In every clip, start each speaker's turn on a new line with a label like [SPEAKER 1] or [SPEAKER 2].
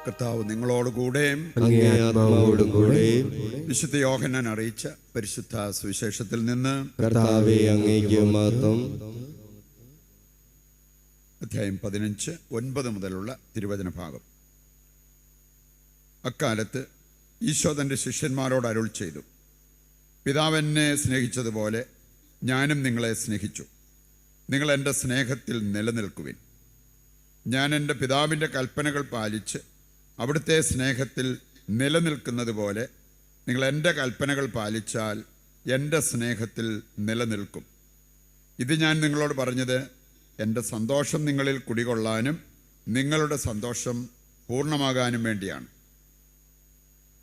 [SPEAKER 1] കർത്താവ് നിങ്ങളോടുകൂടെ വിശുദ്ധ യോഹന്നാൻ അറിയിച്ച പരിശുദ്ധ സുവിശേഷത്തിൽ നിന്ന്
[SPEAKER 2] കർത്താവേ അങ്ങേക്ക് മഹത്വം.
[SPEAKER 1] അധ്യായം 15 9 മുതലുള്ള തിരുവചന ഭാഗം. അക്കാലത്ത് ഈശോ തൻ്റെ ശിഷ്യന്മാരോട് അരുൾ ചെയ്തു, പിതാവ് എന്നെ സ്നേഹിച്ചതുപോലെ ഞാനും നിങ്ങളെ സ്നേഹിച്ചു. നിങ്ങൾ എൻ്റെ സ്നേഹത്തിൽ നിലനിൽക്കുവിൻ. ഞാൻ എൻ്റെ പിതാവിൻ്റെ കൽപ്പനകൾ പാലിച്ച് അവിടുത്തെ സ്നേഹത്തിൽ നിലനിൽക്കുന്നത് പോലെ നിങ്ങൾ എൻ്റെ കൽപ്പനകൾ പാലിച്ചാൽ എൻ്റെ സ്നേഹത്തിൽ നിലനിൽക്കും. ഇത് ഞാൻ നിങ്ങളോട് പറഞ്ഞത് എൻ്റെ സന്തോഷം നിങ്ങളിൽ കുടികൊള്ളാനും നിങ്ങളുടെ സന്തോഷം പൂർണ്ണമാകാനും വേണ്ടിയാണ്.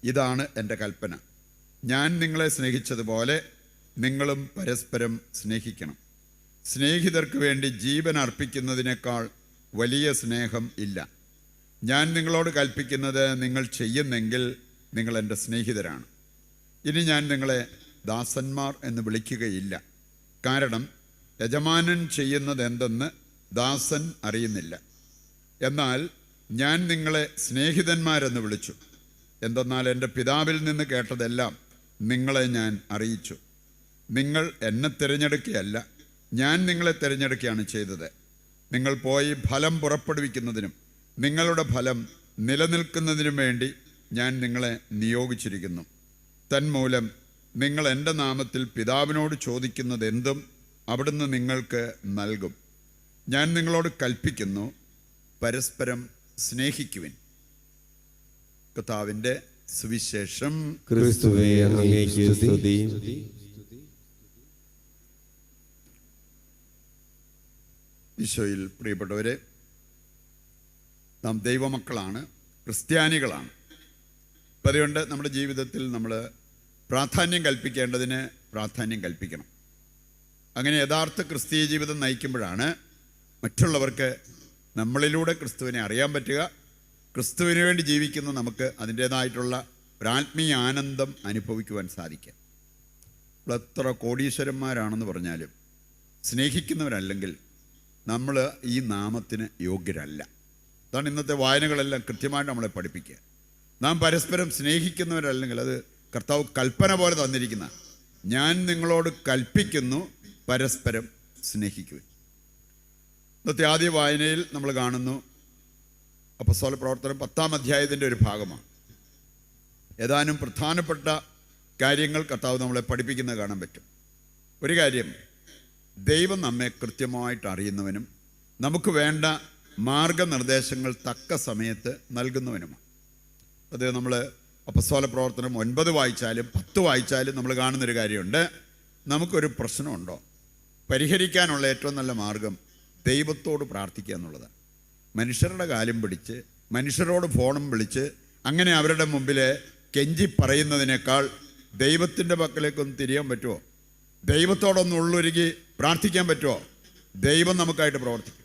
[SPEAKER 1] ഇതാണ് എൻ്റെ കൽപ്പന, ഞാൻ നിങ്ങളെ സ്നേഹിച്ചതുപോലെ നിങ്ങളും പരസ്പരം സ്നേഹിക്കണം. സ്നേഹിതർക്ക് വേണ്ടി ജീവൻ അർപ്പിക്കുന്നതിനേക്കാൾ വലിയ സ്നേഹം ഇല്ല. ഞാൻ നിങ്ങളോട് കൽപ്പിക്കുന്നത് നിങ്ങൾ ചെയ്യുന്നെങ്കിൽ നിങ്ങൾ എൻ്റെ സ്നേഹിതരാണ്. ഇനി ഞാൻ നിങ്ങളെ ദാസന്മാർ എന്ന് വിളിക്കുകയില്ല, കാരണം യജമാനൻ ചെയ്യുന്നത് എന്തെന്ന് ദാസൻ അറിയുന്നില്ല. എന്നാൽ ഞാൻ നിങ്ങളെ സ്നേഹിതന്മാരെന്ന് വിളിച്ചു. എന്തെന്നാൽ എൻ്റെ പിതാവിൽ നിന്ന് കേട്ടതെല്ലാം നിങ്ങളെ ഞാൻ അറിയിച്ചു. നിങ്ങൾ എന്നെ തിരഞ്ഞെടുക്കുകയല്ല, ഞാൻ നിങ്ങളെ തിരഞ്ഞെടുക്കുകയാണ് ചെയ്തത്. നിങ്ങൾ പോയി ഫലം പുറപ്പെടുവിക്കുന്നതിനും നിങ്ങളുടെ ഫലം നിലനിൽക്കുന്നതിനും വേണ്ടി ഞാൻ നിങ്ങളെ നിയോഗിച്ചിരിക്കുന്നു. തന്മൂലം നിങ്ങൾ എൻ്റെ നാമത്തിൽ പിതാവിനോട് ചോദിക്കുന്നത് എന്തും അവിടുന്ന് നിങ്ങൾക്ക് നൽകും. ഞാൻ നിങ്ങളോട് കൽപ്പിക്കുന്നു, പരസ്പരം സ്നേഹിക്കുവിൻ. കർത്താവിൻ്റെ സുവിശേഷം.
[SPEAKER 2] ക്രിസ്തുവേ അങ്ങേക്ക് സ്തുതി.
[SPEAKER 1] ഈശോയിൽ പ്രിയപ്പെട്ടവരെ, നാം ദൈവമക്കളാണ്, ക്രിസ്ത്യാനികളാണ്. അപ്പം അതുകൊണ്ട് നമ്മുടെ ജീവിതത്തിൽ നമ്മൾ പ്രാധാന്യം കൽപ്പിക്കേണ്ടതിന് പ്രാധാന്യം കൽപ്പിക്കണം. അങ്ങനെ യഥാർത്ഥ ക്രിസ്തീയ ജീവിതം നയിക്കുമ്പോഴാണ് മറ്റുള്ളവർക്ക് നമ്മളിലൂടെ ക്രിസ്തുവിനെ അറിയാൻ പറ്റുക. ക്രിസ്തുവിന് വേണ്ടി ജീവിക്കുന്ന നമുക്ക് അതിൻ്റേതായിട്ടുള്ള ഒരാത്മീയ ആനന്ദം അനുഭവിക്കുവാൻ സാധിക്കുക. നമ്മൾ എത്ര കോടീശ്വരന്മാരാണെന്ന് പറഞ്ഞാലും സ്നേഹിക്കുന്നവരല്ലെങ്കിൽ നമ്മൾ ഈ നാമത്തിന് യോഗ്യരല്ല. അതാണ് ഇന്നത്തെ വായനകളെല്ലാം കൃത്യമായിട്ട് നമ്മളെ പഠിപ്പിക്കുക. നാം പരസ്പരം സ്നേഹിക്കുന്നവരല്ലെങ്കിൽ അത് കർത്താവ് കൽപ്പന പോലെ തന്നിരിക്കുന്ന, ഞാൻ നിങ്ങളോട് കൽപ്പിക്കുന്നു, പരസ്പരം സ്നേഹിക്കുക. ഇന്നത്തെ ആദ്യ വായനയിൽ നമ്മൾ കാണുന്നു അപ്പോസ്തല പ്രവർത്തനം 10-ാം അധ്യായത്തിൻ്റെ ഒരു ഭാഗമാണ്. ഏതാനും പ്രധാനപ്പെട്ട കാര്യങ്ങൾ കർത്താവ് നമ്മളെ പഠിപ്പിക്കുന്നത് കാണാൻ പറ്റും. ഒരു കാര്യം, ദൈവം നമ്മെ കൃത്യമായിട്ട് അറിയുന്നവനും നമുക്ക് വേണ്ട മാർഗനിർദ്ദേശങ്ങൾ തക്ക സമയത്ത് നൽകുന്നവനുമാണ്. അത് നമ്മൾ അപ്പോസ്തല പ്രവർത്തനം 9 വായിച്ചാലും 10 വായിച്ചാലും നമ്മൾ കാണുന്നൊരു കാര്യമുണ്ട്. നമുക്കൊരു പ്രശ്നമുണ്ടോ, പരിഹരിക്കാനുള്ള ഏറ്റവും നല്ല മാർഗം ദൈവത്തോട് പ്രാർത്ഥിക്കുക എന്നുള്ളതാണ്. മനുഷ്യരുടെ കാലും പിടിച്ച് മനുഷ്യരോട് ഫോണും വിളിച്ച് അങ്ങനെ അവരുടെ മുമ്പിൽ കെഞ്ചി പറയുന്നതിനേക്കാൾ ദൈവത്തിൻ്റെ പക്കലേക്കൊന്ന് തിരിയാൻ പറ്റുമോ? ദൈവത്തോടൊന്ന് ഉള്ളൊരുക്കി പ്രാർത്ഥിക്കാൻ പറ്റുമോ? ദൈവം നമുക്കായിട്ട് പ്രവർത്തിക്കും.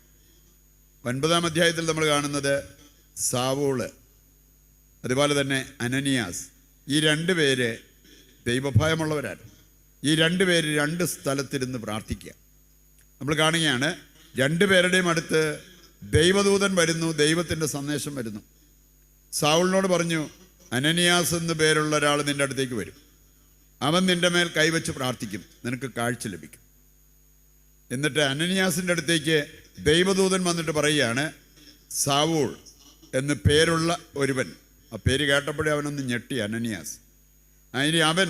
[SPEAKER 1] 9-ാം അധ്യായത്തിൽ നമ്മൾ കാണുന്നത് സാവൂള്, അതുപോലെ തന്നെ അനനിയാസ്, ഈ 2 പേര് ദൈവഭയമുള്ളവരാണ്. ഈ 2 പേര് 2 സ്ഥലത്തിരുന്ന് പ്രാർത്ഥിക്കുക. നമ്മൾ കാണുകയാണ് 2 പേരുടെയും അടുത്ത് ദൈവദൂതൻ വരുന്നു, ദൈവത്തിൻ്റെ സന്ദേശം വരുന്നു. സാവൂളിനോട് പറഞ്ഞു, അനനിയാസ് എന്ന് പേരുള്ള ഒരാൾ നിൻ്റെ അടുത്തേക്ക് വരും, അവൻ നിൻ്റെ മേൽ കൈവച്ച് പ്രാർത്ഥിക്കും, നിനക്ക് കാഴ്ച ലഭിക്കും. എന്നിട്ട് അനനിയാസിൻ്റെ അടുത്തേക്ക് ദൈവദൂതൻ വന്നിട്ട് പറയുകയാണ്, സാവൂൾ എന്ന് പേരുള്ള ഒരുവൻ. ആ പേര് കേട്ടപ്പോഴേ അവനൊന്ന് ഞെട്ടി, അനനിയാസ്. അതിന് അവൻ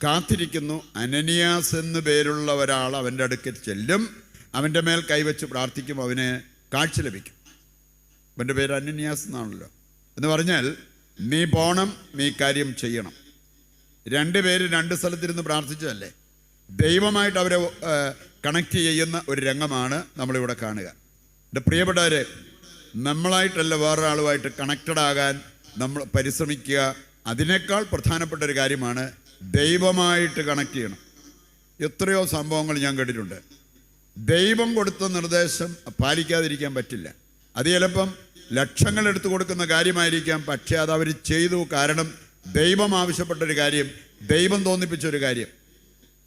[SPEAKER 1] കാത്തിരിക്കുന്നു, അനനിയാസ് എന്ന് പേരുള്ള ഒരാൾ അവൻ്റെ അടുക്കൽ ചെല്ലും, അവൻ്റെ മേൽ കൈവച്ച് പ്രാർത്ഥിക്കും, അവന് കാഴ്ച ലഭിക്കും. അവൻ്റെ പേര് അനനിയാസ് എന്നാണല്ലോ. എന്ന് പറഞ്ഞാൽ നീ പോണം, നീ കാര്യം ചെയ്യണം. 2 പേര് 2 സ്ഥലത്തിരുന്ന് പ്രാർത്ഥിച്ചതല്ലേ, ദൈവമായിട്ട് അവരെ കണക്ട് ചെയ്യുന്ന ഒരു രംഗമാണ് നമ്മളിവിടെ കാണുക. എൻ്റെ പ്രിയപ്പെട്ടവരെ, നമ്മളായിട്ടല്ല വേറൊരാളുമായിട്ട് കണക്റ്റഡ് ആകാൻ നമ്മൾ പരിശ്രമിക്കുക. അതിനേക്കാൾ പ്രധാനപ്പെട്ട ഒരു കാര്യമാണ് ദൈവമായിട്ട് കണക്ട് ചെയ്യണം. എത്രയോ സംഭവങ്ങൾ ഞാൻ കേട്ടിട്ടുണ്ട്. ദൈവം കൊടുത്ത നിർദ്ദേശം പാലിക്കാതിരിക്കാൻ പറ്റില്ല. അത് ചിലപ്പം ലക്ഷങ്ങൾ എടുത്തു കൊടുക്കുന്ന കാര്യമായിരിക്കാം, പക്ഷേ അത് അവർ ചെയ്തു. കാരണം ദൈവം ആവശ്യപ്പെട്ടൊരു കാര്യം, ദൈവം തോന്നിപ്പിച്ചൊരു കാര്യം.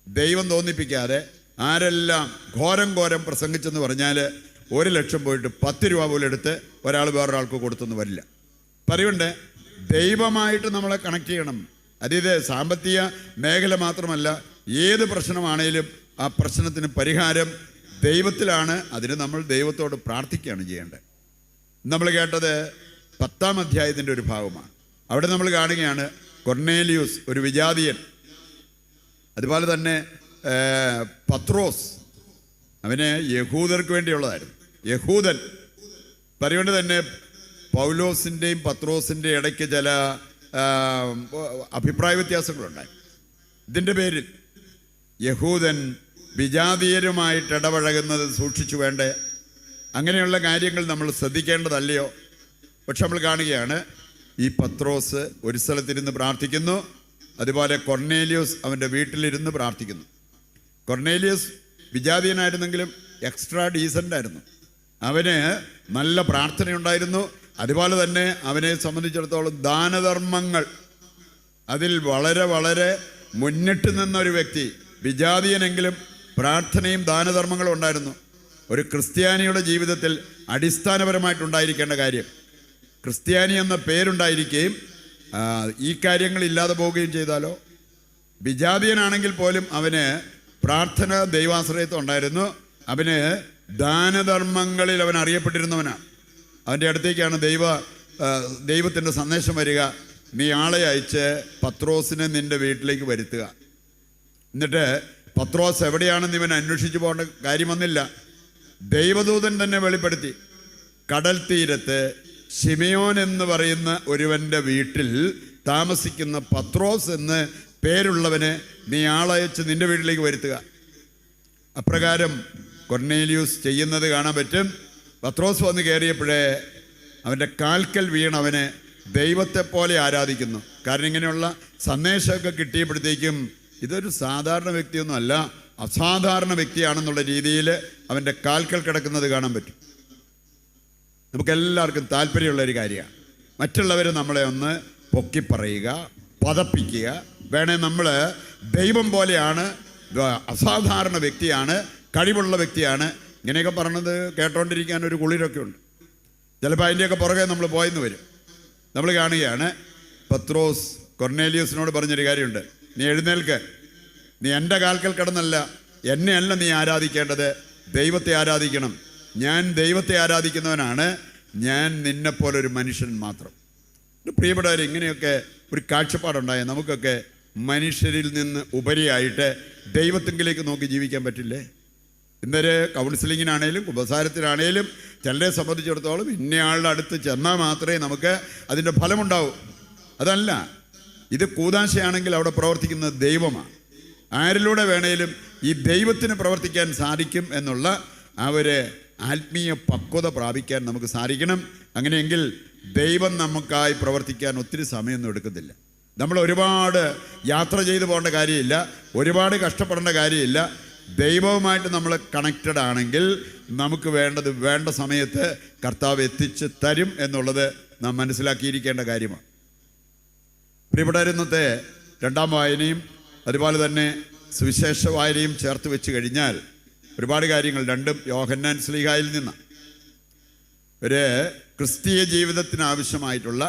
[SPEAKER 1] ദൈവം തോന്നിപ്പിക്കാതെ ആരെല്ലാം ഘോരം പ്രസംഗിച്ചെന്ന് പറഞ്ഞാൽ 1 ലക്ഷം പോയിട്ട് 10 രൂപ പോലും എടുത്ത് ഒരാൾ വേറൊരാൾക്ക് കൊടുത്തെന്ന് വരില്ല. പറയുണ്ട് ദൈവമായിട്ട് നമ്മളെ കണക്ട് ചെയ്യണം. അതായത് സാമ്പത്തിക മേഖല മാത്രമല്ല, ഏത് പ്രശ്നമാണേലും ആ പ്രശ്നത്തിന് പരിഹാരം ദൈവത്തിലാണ്. അതിന് നമ്മൾ ദൈവത്തോട് പ്രാർത്ഥിക്കുകയാണ് ചെയ്യേണ്ടത്. നമ്മൾ കേട്ടത് 10-ാം അധ്യായത്തിൻ്റെ ഒരു ഭാഗമാണ്. അവിടെ നമ്മൾ കാണുകയാണ് കൊർണേലിയൂസ് ഒരു വിജാതീയൻ, അതുപോലെ തന്നെ പത്രോസ്, അവന് യഹൂദർക്ക് വേണ്ടിയുള്ളതായിരുന്നു. യഹൂദൻ പറയുകൊണ്ട് തന്നെ പൗലോസിൻ്റെയും പത്രോസിൻ്റെയും ഇടയ്ക്ക് ചില അഭിപ്രായ വ്യത്യാസങ്ങളുണ്ടായി. ഇതിൻ്റെ പേരിൽ യഹൂദൻ വിജാതീയരുമായിട്ട് ഇടപഴകുന്നത് സൂക്ഷിച്ചു വേണ്ടേ? അങ്ങനെയുള്ള കാര്യങ്ങൾ നമ്മൾ ശ്രദ്ധിക്കേണ്ടതല്ലയോ? പക്ഷെ നമ്മൾ കാണുകയാണ് ഈ പത്രോസ് ഒരു സ്ഥലത്തിരുന്ന് പ്രാർത്ഥിക്കുന്നു, അതുപോലെ കൊർണേലിയൂസ് അവൻ്റെ വീട്ടിലിരുന്ന് പ്രാർത്ഥിക്കുന്നു. കൊർണേലിയൂസ് വിജാതീയനായിരുന്നെങ്കിലും എക്സ്ട്രാ ഡീസൻ്റ് ആയിരുന്നു. അവന് നല്ല പ്രാർത്ഥനയുണ്ടായിരുന്നു. അതുപോലെ തന്നെ അവനെ സംബന്ധിച്ചിടത്തോളം ദാനധർമ്മങ്ങൾ അതിൽ വളരെ വളരെ മുന്നിട്ട് നിന്നൊരു വ്യക്തി. വിജാതീയനെങ്കിലും പ്രാർത്ഥനയും ദാനധർമ്മങ്ങളും ഉണ്ടായിരുന്നു. ഒരു ക്രിസ്ത്യാനിയുടെ ജീവിതത്തിൽ അടിസ്ഥാനപരമായിട്ടുണ്ടായിരിക്കേണ്ട കാര്യം, ക്രിസ്ത്യാനി എന്ന പേരുണ്ടായിരിക്കുകയും ഈ കാര്യങ്ങൾ ഇല്ലാതെ പോവുകയും ചെയ്താലോ? വിജാതീയനാണെങ്കിൽ പോലും അവന് പ്രാർത്ഥന ദൈവാശ്രയത്വം ഉണ്ടായിരുന്നു. അവന് ദാനധർമ്മങ്ങളിൽ അവൻ അറിയപ്പെട്ടിരുന്നവനാണ്. അവൻ്റെ അടുത്തേക്കാണ് ദൈവത്തിൻ്റെ സന്ദേശം വരിക, നീ ആളെ അയച്ച് പത്രോസിനെ നിൻ്റെ വീട്ടിലേക്ക് വരുത്തുക. എന്നിട്ട് പത്രോസ് എവിടെയാണെന്ന് ഇവൻ അന്വേഷിച്ചു പോകേണ്ട കാര്യം വന്നില്ല. ദൈവദൂതൻ തന്നെ വെളിപ്പെടുത്തി, കടൽ തീരത്ത് ശിമയോൻ എന്ന് പറയുന്ന ഒരുവൻ്റെ വീട്ടിൽ താമസിക്കുന്ന പത്രോസ് എന്ന് പേരുള്ളവന് നീ ആളയച്ച് നിൻ്റെ വീട്ടിലേക്ക് വരുത്തുക. അപ്രകാരം കൊർണേലിയൂസ് ചെയ്യുന്നത് കാണാൻ പറ്റും. പത്രോസ് വന്ന് കയറിയപ്പോഴേ അവൻ്റെ കാൽക്കൽ വീണവന് ദൈവത്തെപ്പോലെ ആരാധിക്കുന്നു. കാരണം ഇങ്ങനെയുള്ള സന്ദേശമൊക്കെ കിട്ടിയപ്പോഴത്തേക്കും ഇതൊരു സാധാരണ വ്യക്തിയൊന്നും അല്ല, അസാധാരണ വ്യക്തിയാണെന്നുള്ള രീതിയിൽ അവൻ്റെ കാൽക്കൽ കിടക്കുന്നത് കാണാൻ പറ്റും. നമുക്കെല്ലാവർക്കും താല്പര്യമുള്ളൊരു കാര്യമാണ് മറ്റുള്ളവർ നമ്മളെ ഒന്ന് പൊക്കിപ്പറയുക, പതപ്പിക്കുക. വേണേ നമ്മൾ ദൈവം പോലെയാണ്, അസാധാരണ വ്യക്തിയാണ്, കഴിവുള്ള വ്യക്തിയാണ്, ഇങ്ങനെയൊക്കെ പറഞ്ഞത് കേട്ടോണ്ടിരിക്കാൻ ഒരു കുളിരൊക്കെ ഉണ്ട്. ചിലപ്പോൾ അതിൻ്റെയൊക്കെ പുറകെ നമ്മൾ പോയെന്ന് വരും. നമ്മൾ കാണുകയാണ് പത്രോസ് കൊർണേലിയൂസിനോട് പറഞ്ഞൊരു കാര്യമുണ്ട്, നീ എഴുന്നേൽക്ക്, നീ എൻ്റെ കാൽക്കൽ കിടന്നല്ല, എന്നെയല്ല നീ ആരാധിക്കേണ്ടത്, ദൈവത്തെ ആരാധിക്കണം. ഞാൻ ദൈവത്തെ ആരാധിക്കുന്നവനാണ്, ഞാൻ നിന്നെപ്പോലൊരു മനുഷ്യൻ മാത്രം. പ്രിയപ്പെട്ടവർ, ഇങ്ങനെയൊക്കെ ഒരു കാഴ്ചപ്പാടുണ്ടായ നമുക്കൊക്കെ മനുഷ്യരിൽ നിന്ന് ഉപരിയായിട്ട് ദൈവത്തെങ്കിലേക്ക് നോക്കി ജീവിക്കാൻ പറ്റില്ലേ? ഇന്നൊരു കൗൺസിലിങ്ങിനാണേലും ഉപസാരത്തിനാണേലും ചിലരെ സംബന്ധിച്ചിടത്തോളം ഇന്നയാളുടെ അടുത്ത് ചെന്നാൽ മാത്രമേ നമുക്ക് അതിൻ്റെ ഫലമുണ്ടാവൂ. അതല്ല, ഇത് കൂദാശയാണെങ്കിൽ അവിടെ പ്രവർത്തിക്കുന്നത് ദൈവമാണ്. ആരിലൂടെ വേണേലും ഈ ദൈവത്തിന് പ്രവർത്തിക്കാൻ സാധിക്കും എന്നുള്ള ആ ഒരു ആത്മീയ പക്വത പ്രാപിക്കാൻ നമുക്ക് സാധിക്കണം. അങ്ങനെയെങ്കിൽ ദൈവം നമുക്കായി പ്രവർത്തിക്കാൻ ഒത്തിരി സമയമൊന്നും എടുക്കത്തില്ല. നമ്മൾ ഒരുപാട് യാത്ര ചെയ്തു പോകേണ്ട കാര്യമില്ല, ഒരുപാട് കഷ്ടപ്പെടേണ്ട കാര്യമില്ല. ദൈവവുമായിട്ട് നമ്മൾ കണക്റ്റഡ് ആണെങ്കിൽ നമുക്ക് വേണ്ടത് വേണ്ട സമയത്ത് കർത്താവ് എത്തിച്ച് തരും എന്നുള്ളത് നാം മനസ്സിലാക്കിയിരിക്കേണ്ട കാര്യമാണ്. പ്രിയപ്പെട്ടവരെ, ഇന്നത്തെ 2ാം വായനയും അതുപോലെ തന്നെ സുവിശേഷ വായനയും ചേർത്ത് വെച്ച് കഴിഞ്ഞാൽ ഒരുപാട് കാര്യങ്ങൾ, രണ്ടും യോഹന്നാൻ ശ്ലീഹായിൽ നിന്ന് ഒരു ക്രിസ്തീയ ജീവിതത്തിന് ആവശ്യമായിട്ടുള്ള,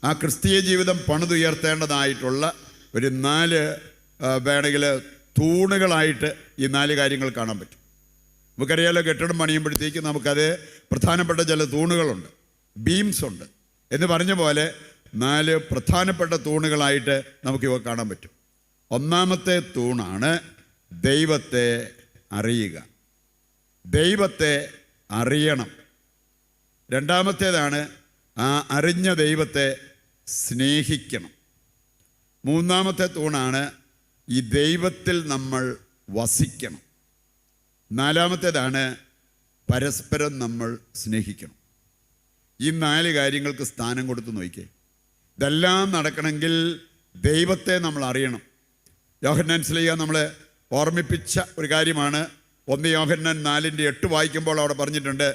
[SPEAKER 1] ആ ക്രിസ്തീയ ജീവിതം പണിതുയർത്തേണ്ടതായിട്ടുള്ള ഒരു 4 വേണമെങ്കിൽ തൂണുകളായിട്ട് ഈ 4 കാര്യങ്ങൾ കാണാൻ പറ്റും. നമുക്കറിയാലോ, കെട്ടിടം പണിയുമ്പോഴത്തേക്ക് നമുക്കത് പ്രധാനപ്പെട്ട ചില തൂണുകളുണ്ട്, ബീംസ് ഉണ്ട് എന്ന് പറഞ്ഞ പോലെ 4 പ്രധാനപ്പെട്ട തൂണുകളായിട്ട് നമുക്കിവ കാണാൻ പറ്റും. ഒന്നാമത്തെ തൂണാണ് ദൈവത്തെ അറിയുക, ദൈവത്തെ അറിയണം. രണ്ടാമത്തേതാണ് ആ അറിഞ്ഞ ദൈവത്തെ സ്നേഹിക്കണം. മൂന്നാമത്തെ തൂണാണ് ഈ ദൈവത്തിൽ നമ്മൾ വസിക്കണം. നാലാമത്തേതാണ് പരസ്പരം നമ്മൾ സ്നേഹിക്കണം. ഈ 4 കാര്യങ്ങൾക്ക് സ്ഥാനം കൊടുത്ത് നോക്കിക്കേ. ഇതെല്ലാം നടക്കണമെങ്കിൽ ദൈവത്തെ നമ്മൾ അറിയണം. യോഹന്നാൻ ശ്ലീഹ നമ്മളെ ഓർമ്മിപ്പിച്ച ഒരു കാര്യമാണ്. 1 യോഹന്നാൻ 4:8 വായിക്കുമ്പോൾ അവിടെ പറഞ്ഞിട്ടുണ്ട്,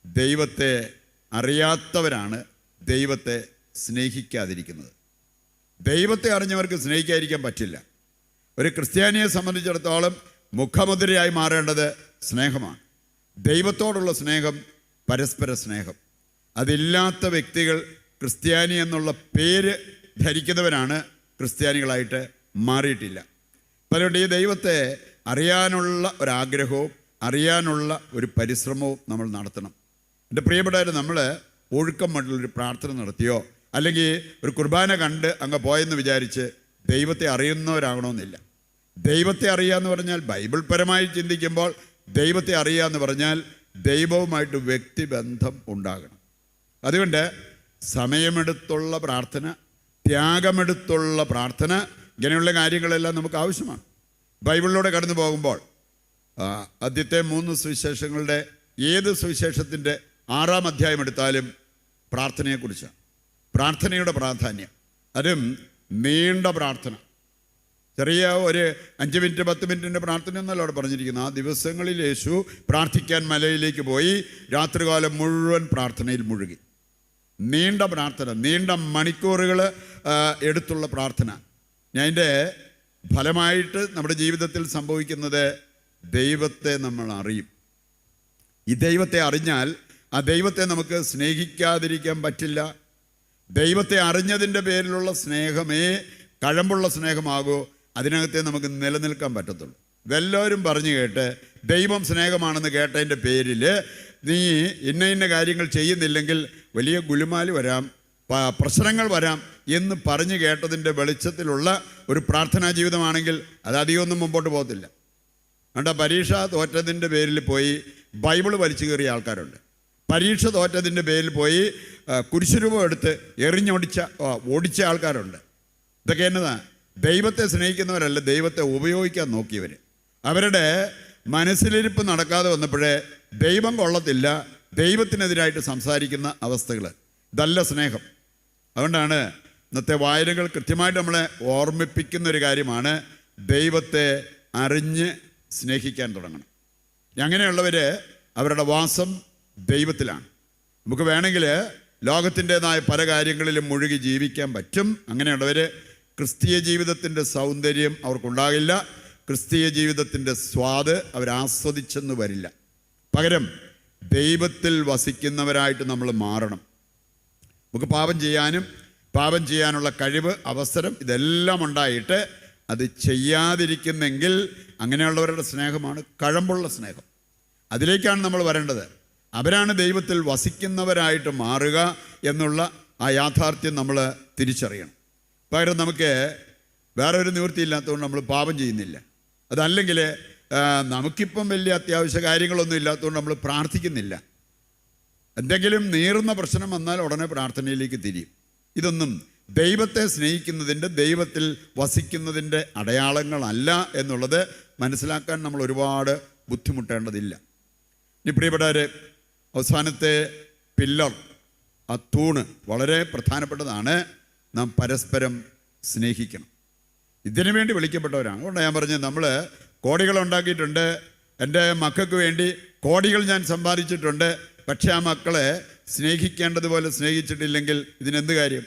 [SPEAKER 1] ദൈവത്തെ അറിയാത്തവരാണ് ദൈവത്തെ സ്നേഹിക്കാതിരിക്കുന്നത്. ദൈവത്തെ അറിഞ്ഞവർക്ക് സ്നേഹിക്കാതിരിക്കാൻ പറ്റില്ല. ഒരു ക്രിസ്ത്യാനിയെ സംബന്ധിച്ചിടത്തോളം മുഖമുദ്രയായി മാറേണ്ടത് സ്നേഹമാണ്. ദൈവത്തോടുള്ള സ്നേഹം, പരസ്പര സ്നേഹം. അതില്ലാത്ത വ്യക്തികൾ ക്രിസ്ത്യാനി എന്നുള്ള പേര് ധരിക്കുന്നവരാണ് ക്രിസ്ത്യാനികളായിട്ട് മാറിയിട്ടില്ല. പലരുടെ ഈ ദൈവത്തെ അറിയാനുള്ള ഒരാഗ്രഹവും അറിയാനുള്ള ഒരു പരിശ്രമവും നമ്മൾ നടത്തണം. എൻ്റെ പ്രിയപ്പെട്ടവർ, നമ്മൾ ഒഴുക്കം മറ്റുള്ളൊരു പ്രാർത്ഥന നടത്തിയോ അല്ലെങ്കിൽ ഒരു കുർബാന കണ്ട് അങ്ങ് പോയെന്ന് വിചാരിച്ച് ദൈവത്തെ അറിയുന്നവരാകണമെന്നില്ല. ദൈവത്തെ അറിയാമെന്ന് പറഞ്ഞാൽ ബൈബിൾ പരമായി ചിന്തിക്കുമ്പോൾ ദൈവത്തെ അറിയാമെന്ന് പറഞ്ഞാൽ ദൈവവുമായിട്ട് വ്യക്തിബന്ധം ഉണ്ടാകണം. അതുകൊണ്ട് സമയമെടുത്തുള്ള പ്രാർത്ഥന, ത്യാഗമെടുത്തുള്ള പ്രാർത്ഥന, ഇങ്ങനെയുള്ള കാര്യങ്ങളെല്ലാം നമുക്ക് ആവശ്യമാണ്. ബൈബിളിലൂടെ കടന്നു പോകുമ്പോൾ ആദ്യത്തെ 3 സുവിശേഷങ്ങളുടെ ഏത് സുവിശേഷത്തിൻ്റെ 6-ാം അധ്യായം എടുത്താലും പ്രാർത്ഥനയെക്കുറിച്ചാണ്. പ്രാർത്ഥനയുടെ പ്രാധാന്യം, അതും നീണ്ട പ്രാർത്ഥന. ചെറിയ ഒരു 5 മിനിറ്റ് 10 മിനിറ്റിൻ്റെ പ്രാർത്ഥന എന്നല്ല അവിടെ പറഞ്ഞിരിക്കുന്നത്. ആ ദിവസങ്ങളിൽ യേശു പ്രാർത്ഥിക്കാൻ മലയിലേക്ക് പോയി രാത്രികാലം മുഴുവൻ പ്രാർത്ഥനയിൽ മുഴുകി. നീണ്ട പ്രാർത്ഥന, നീണ്ട മണിക്കൂറുകൾ എടുത്തുള്ള പ്രാർത്ഥന. അതിൻ്റെ ഫലമായിട്ട് നമ്മുടെ ജീവിതത്തിൽ സംഭവിക്കുന്നത് ദൈവത്തെ നമ്മൾ അറിയും. ഈ ദൈവത്തെ അറിഞ്ഞാൽ ആ ദൈവത്തെ നമുക്ക് സ്നേഹിക്കാതിരിക്കാൻ പറ്റില്ല. ദൈവത്തെ അറിഞ്ഞതിൻ്റെ പേരിലുള്ള സ്നേഹമേ കഴമ്പുള്ള സ്നേഹമാകൂ, അതിനകത്തെ നമുക്ക് നിലനിൽക്കാൻ പറ്റത്തുള്ളൂ. ഇതെല്ലാവരും പറഞ്ഞു കേട്ട് ദൈവം സ്നേഹമാണെന്ന് കേട്ടതിൻ്റെ പേരിൽ നീ ഇന്ന കാര്യങ്ങൾ ചെയ്യുന്നില്ലെങ്കിൽ വലിയ ഗുലുമാല് വരാം, പ്രശ്നങ്ങൾ വരാം എന്ന് പറഞ്ഞു കേട്ടതിൻ്റെ വെളിച്ചത്തിലുള്ള ഒരു പ്രാർത്ഥനാ ജീവിതമാണെങ്കിൽ അത് അധികമൊന്നും മുമ്പോട്ട് പോകത്തില്ല. അതുകൊണ്ട് പരീക്ഷ തോറ്റതിൻ്റെ പേരിൽ പോയി ബൈബിൾ വലിച്ചു കയറിയ ആൾക്കാരുണ്ട്. പരീക്ഷ തോറ്റതിൻ്റെ പേരിൽ പോയി കുരിശുരൂപം എടുത്ത് ഓടിച്ച ആൾക്കാരുണ്ട്. ഇതൊക്കെ എന്നതാ? ദൈവത്തെ സ്നേഹിക്കുന്നവരല്ല, ദൈവത്തെ ഉപയോഗിക്കാൻ നോക്കിയവർ. അവരുടെ മനസ്സിലിരിപ്പ് നടക്കാതെ വന്നപ്പോഴേ ദൈവം കൊള്ളത്തില്ല, ദൈവത്തിനെതിരായിട്ട് സംസാരിക്കുന്ന അവസ്ഥകൾ. ഇതല്ല സ്നേഹം. അതുകൊണ്ടാണ് ഇന്നത്തെ വായനകൾ കൃത്യമായിട്ട് നമ്മളെ ഓർമ്മിപ്പിക്കുന്ന ഒരു കാര്യമാണ് ദൈവത്തെ അറിഞ്ഞ് സ്നേഹിക്കാൻ തുടങ്ങണം. അങ്ങനെയുള്ളവർ അവരുടെ വാസം ദൈവത്തിലാണ്. നമുക്ക് വേണമെങ്കിൽ ലോകത്തിൻ്റെതായ പല കാര്യങ്ങളിലും മുഴുകി ജീവിക്കാൻ പറ്റും. അങ്ങനെയുള്ളവർ ക്രിസ്തീയ ജീവിതത്തിൻ്റെ സൗന്ദര്യം അവർക്കുണ്ടാകില്ല, ക്രിസ്തീയ ജീവിതത്തിൻ്റെ സ്വാദ് അവരാസ്വദിച്ചെന്ന് വരില്ല. പകരം ദൈവത്തിൽ വസിക്കുന്നവരായിട്ട് നമ്മൾ മാറണം. നമുക്ക് പാപം ചെയ്യാനുള്ള കഴിവ്, അവസരം ഇതെല്ലാം ഉണ്ടായിട്ട് അത് ചെയ്യാതിരിക്കുന്നെങ്കിൽ അങ്ങനെയുള്ളവരുടെ സ്നേഹമാണ് കഴമ്പുള്ള സ്നേഹം. അതിലേക്കാണ് നമ്മൾ വരേണ്ടത്. അവരാണ് ദൈവത്തിൽ വസിക്കുന്നവരായിട്ട് മാറുക എന്നുള്ള ആ യാഥാർത്ഥ്യം നമ്മൾ തിരിച്ചറിയണം. പകരം നമുക്ക് വേറെ ഒരു നിവൃത്തിയില്ലാത്തതുകൊണ്ട് നമ്മൾ പാപം ചെയ്യുന്നില്ല. അതല്ലെങ്കിൽ നമുക്കിപ്പം വലിയ അത്യാവശ്യ കാര്യങ്ങളൊന്നും ഇല്ലാത്തതുകൊണ്ട് നമ്മൾ പ്രാർത്ഥിക്കുന്നില്ല. എന്തെങ്കിലും നീറുന്ന പ്രശ്നം വന്നാൽ ഉടനെ പ്രാർത്ഥനയിലേക്ക് തിരിയും. ഇതൊന്നും ദൈവത്തെ സ്നേഹിക്കുന്നതിൻ്റെ, ദൈവത്തിൽ വസിക്കുന്നതിൻ്റെ അടയാളങ്ങളല്ല എന്നുള്ളത് മനസ്സിലാക്കാൻ നമ്മൾ ഒരുപാട് ബുദ്ധിമുട്ടേണ്ടതില്ല. ഇനി പ്രിയപ്പെട്ടവരെ, അവസാനത്തെ പില്ലർ, ആ തൂണ് വളരെ പ്രധാനപ്പെട്ടതാണ്. നാം പരസ്പരം സ്നേഹിക്കണം. ഇതിനു വേണ്ടി വിളിക്കപ്പെട്ടവരാണ്. അതുകൊണ്ടാണ് ഞാൻ പറഞ്ഞത്, നമ്മൾ കോടികൾ ഉണ്ടാക്കിയിട്ടുണ്ട്, എൻ്റെ മക്കൾക്ക് വേണ്ടി കോടികൾ ഞാൻ സമ്പാദിച്ചിട്ടുണ്ട്, പക്ഷേ ആ മക്കളെ സ്നേഹിക്കേണ്ടതുപോലെ സ്നേഹിച്ചിട്ടില്ലെങ്കിൽ ഇതിനെന്ത് കാര്യം?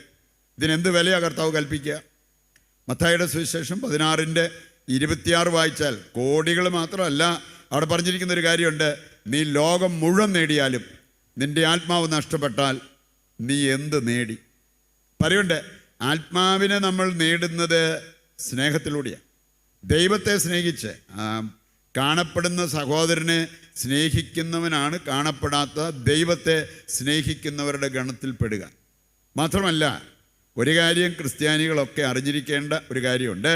[SPEAKER 1] ഇതിനെന്ത് വിലയാണ് കർത്താവ് കൽപ്പിക്കുക? മത്തായിയുടെ സുവിശേഷം 16:26 വായിച്ചാൽ കോടികൾ മാത്രമല്ല, അവിടെ പറഞ്ഞിരിക്കുന്നൊരു കാര്യമുണ്ട്. നീ ലോകം മുഴുവൻ നേടിയാലും നിൻ്റെ ആത്മാവ് നഷ്ടപ്പെട്ടാൽ നീ എന്ത് നേടി? പറയുണ്ട്, ആത്മാവിനെ നമ്മൾ നേടുന്നത് സ്നേഹത്തിലൂടെയാണ്. ദൈവത്തെ സ്നേഹിച്ച് കാണപ്പെടുന്ന സഹോദരനെ സ്നേഹിക്കുന്നവനാണ് കാണപ്പെടാത്ത ദൈവത്തെ സ്നേഹിക്കുന്നവരുടെ ഗണത്തിൽപ്പെടുക. മാത്രമല്ല, ഒരു കാര്യം ക്രിസ്ത്യാനികളൊക്കെ അറിഞ്ഞിരിക്കേണ്ട ഒരു കാര്യമുണ്ട്.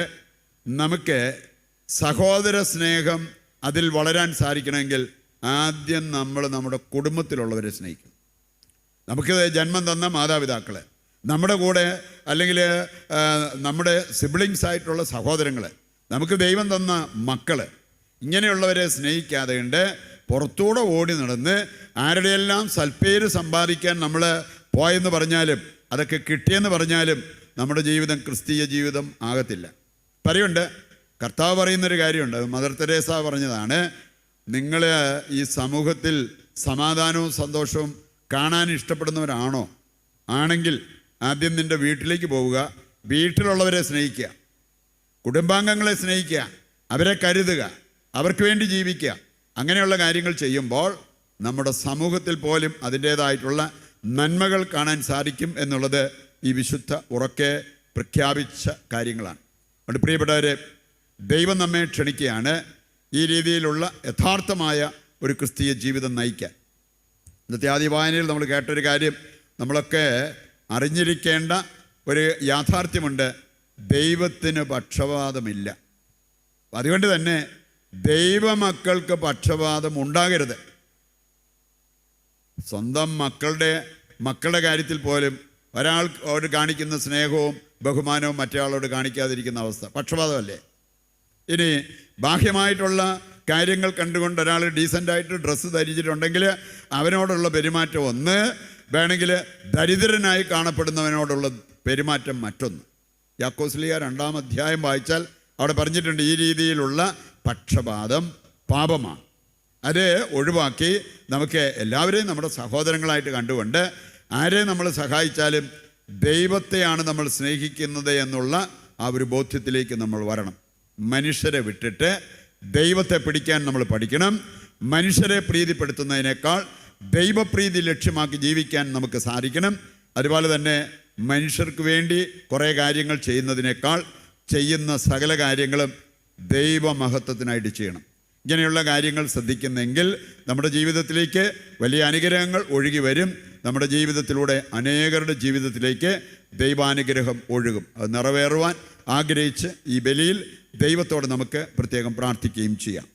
[SPEAKER 1] നമുക്ക് സഹോദര സ്നേഹം അതിൽ വളരാൻ സാധിക്കണമെങ്കിൽ ആദ്യം നമ്മൾ നമ്മുടെ കുടുംബത്തിലുള്ളവരെ സ്നേഹിക്കണം. നമുക്ക് ജന്മം തന്ന മാതാപിതാക്കളെ, നമ്മുടെ കൂടെ അല്ലെങ്കിൽ നമ്മുടെ സിബ്ലിങ്സ് ആയിട്ടുള്ള സഹോദരങ്ങളെ, നമുക്ക് ദൈവം തന്ന മക്കൾ, ഇങ്ങനെയുള്ളവരെ സ്നേഹിക്കാതെ ഉണ്ട് പുറത്തൂടെ ഓടി നടന്ന് ആരുടെയെല്ലാം സൽപ്പേര് സമ്പാദിക്കാൻ നമ്മൾ പോയെന്ന് പറഞ്ഞാലും അതൊക്കെ കിട്ടിയെന്ന് പറഞ്ഞാലും നമ്മുടെ ജീവിതം ക്രിസ്തീയ ജീവിതം ആകത്തില്ല. പറയുണ്ട്, കർത്താവ് പറയുന്നൊരു കാര്യമുണ്ട്, മദർ തെരേസ പറഞ്ഞതാണ്, നിങ്ങൾ ഈ സമൂഹത്തിൽ സമാധാനവും സന്തോഷവും കാണാൻ ഇഷ്ടപ്പെടുന്നവരാണോ? ആണെങ്കിൽ ആദ്യം നിൻ്റെ വീട്ടിലേക്ക് പോവുക, വീട്ടിലുള്ളവരെ സ്നേഹിക്കുക, കുടുംബാംഗങ്ങളെ സ്നേഹിക്കുക, അവരെ കരുതുക, അവർക്ക് വേണ്ടി ജീവിക്കുക. അങ്ങനെയുള്ള കാര്യങ്ങൾ ചെയ്യുമ്പോൾ നമ്മുടെ സമൂഹത്തിൽ പോലും അതിൻ്റേതായിട്ടുള്ള നന്മകൾ കാണാൻ സാധിക്കും എന്നുള്ളത് ഈ വിശുദ്ധ ഉറക്കെ പ്രഖ്യാപിച്ച കാര്യങ്ങളാണ്. അതുകൊണ്ട് പ്രിയപ്പെട്ടവരെ, ദൈവം നമ്മെ ക്ഷണിക്കുകയാണ് ഈ രീതിയിലുള്ള യഥാർത്ഥമായ ഒരു ക്രിസ്തീയ ജീവിതം നയിക്കാൻ. ഇന്നത്തെ ആദ്യ വായനയിൽ നമ്മൾ കേട്ടൊരു കാര്യം, നമ്മളൊക്കെ അറിഞ്ഞിരിക്കേണ്ട ഒരു യാഥാർത്ഥ്യമുണ്ട്: ദൈവത്തിന് പക്ഷപാതമില്ല. അതുകൊണ്ട് തന്നെ ദൈവമക്കൾക്ക് പക്ഷപാതം ഉണ്ടാകരുത്. സ്വന്തം മക്കളുടെ കാര്യത്തിൽ പോലും ഒരാളോട് കാണിക്കുന്ന സ്നേഹവും ബഹുമാനവും മറ്റൊരാളോട് കാണിക്കാതിരിക്കുന്ന അവസ്ഥ പക്ഷപാതമല്ലേ? ഇനി ബാഹ്യമായിട്ടുള്ള കാര്യങ്ങൾ കണ്ടുകൊണ്ട് ഒരാൾ ഡീസൻ്റായിട്ട് ഡ്രസ്സ് ധരിച്ചിട്ടുണ്ടെങ്കിൽ അവനോടുള്ള പെരുമാറ്റം ഒന്ന്, വേണമെങ്കിൽ ദരിദ്രനായി കാണപ്പെടുന്നവനോടുള്ള പെരുമാറ്റം മറ്റൊന്ന്. യാക്കോസ്ലിയ 2-ാം അധ്യായം വായിച്ചാൽ അവിടെ പറഞ്ഞിട്ടുണ്ട്, ഈ രീതിയിലുള്ള പക്ഷപാതം പാപമാണ്. അത് ഒഴിവാക്കി നമുക്ക് എല്ലാവരെയും നമ്മുടെ സഹോദരങ്ങളായിട്ട് കണ്ടുകൊണ്ട് ആരെ നമ്മൾ സഹായിച്ചാലും ദൈവത്തെയാണ് നമ്മൾ സ്നേഹിക്കുന്നത് എന്നുള്ള ആ ഒരു ബോധ്യത്തിലേക്ക് നമ്മൾ വരണം. മനുഷ്യരെ വിട്ടിട്ട് ദൈവത്തെ പിടിക്കാൻ നമ്മൾ പഠിക്കണം. മനുഷ്യരെ പ്രീതിപ്പെടുത്തുന്നതിനേക്കാൾ ദൈവപ്രീതി ലക്ഷ്യമാക്കി ജീവിക്കാൻ നമുക്ക് സാധിക്കണം. അതുപോലെ തന്നെ മനുഷ്യർക്ക് വേണ്ടി കുറേ കാര്യങ്ങൾ ചെയ്യുന്നതിനേക്കാൾ ചെയ്യുന്ന സകല കാര്യങ്ങളും ദൈവമഹത്വത്തിനായിട്ട് ചെയ്യണം. ഇങ്ങനെയുള്ള കാര്യങ്ങൾ ശ്രദ്ധിക്കുന്നെങ്കിൽ നമ്മുടെ ജീവിതത്തിലേക്ക് വലിയ അനുഗ്രഹങ്ങൾ ഒഴുകി വരും. നമ്മുടെ ജീവിതത്തിലൂടെ അനേകരുടെ ജീവിതത്തിലേക്ക് ദൈവാനുഗ്രഹം ഒഴുകും. അത് നിറവേറുവാൻ ആഗ്രഹിച്ച് ഈ ബലിയിൽ ദൈവത്തോട് നമുക്ക് പ്രത്യേകം പ്രാർത്ഥിക്കുകയും ചെയ്യാം.